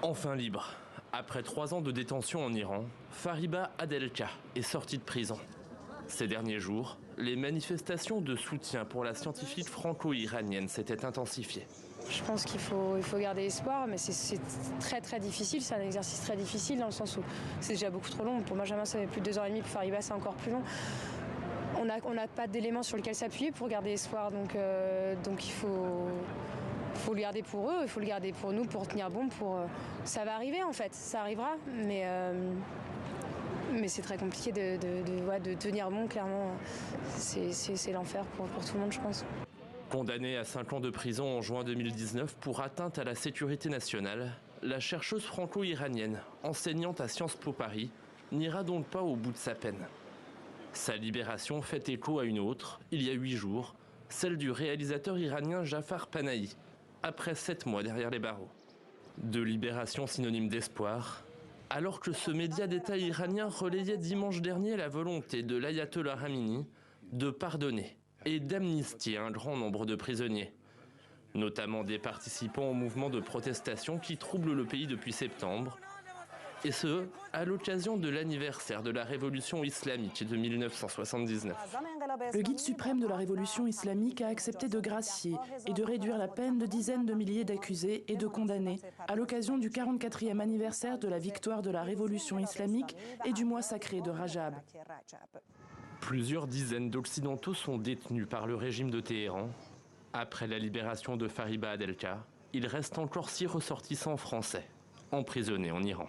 Enfin libre. Après 3 ans de détention en Iran, Fariba Adelkhah est sortie de prison. Ces derniers jours, les manifestations de soutien pour la scientifique franco-iranienne s'étaient intensifiées. Je pense qu'il faut garder espoir, mais c'est très difficile, c'est un exercice très difficile dans le sens où c'est déjà beaucoup trop long. Pour Benjamin, ça fait plus de 2 h 30, pour Fariba, c'est encore plus long. On n'a pas d'éléments sur lesquels s'appuyer pour garder espoir, donc il faut le garder pour eux, il faut le garder pour nous, pour tenir bon. Ça va arriver en fait, ça arrivera, mais c'est très compliqué de tenir bon, clairement. C'est l'enfer pour tout le monde, je pense. Condamnée à 5 ans de prison en juin 2019 pour atteinte à la sécurité nationale, la chercheuse franco-iranienne, enseignante à Sciences Po Paris, n'ira donc pas au bout de sa peine. Sa libération fait écho à une autre, il y a 8 jours, celle du réalisateur iranien Jafar Panahi, après 7 mois derrière les barreaux. De libération synonyme d'espoir, alors que ce média d'État iranien relayait dimanche dernier la volonté de l'ayatollah Khamenei de pardonner et d'amnistier un grand nombre de prisonniers, notamment des participants au mouvement de protestation qui trouble le pays depuis septembre, et ce, à l'occasion de l'anniversaire de la révolution islamique de 1979. Le guide suprême de la révolution islamique a accepté de gracier et de réduire la peine de dizaines de milliers d'accusés et de condamnés à l'occasion du 44e anniversaire de la victoire de la révolution islamique et du mois sacré de Rajab. Plusieurs dizaines d'Occidentaux sont détenus par le régime de Téhéran. Après la libération de Fariba Adelkhah, il reste encore 6 ressortissants français emprisonnés en Iran.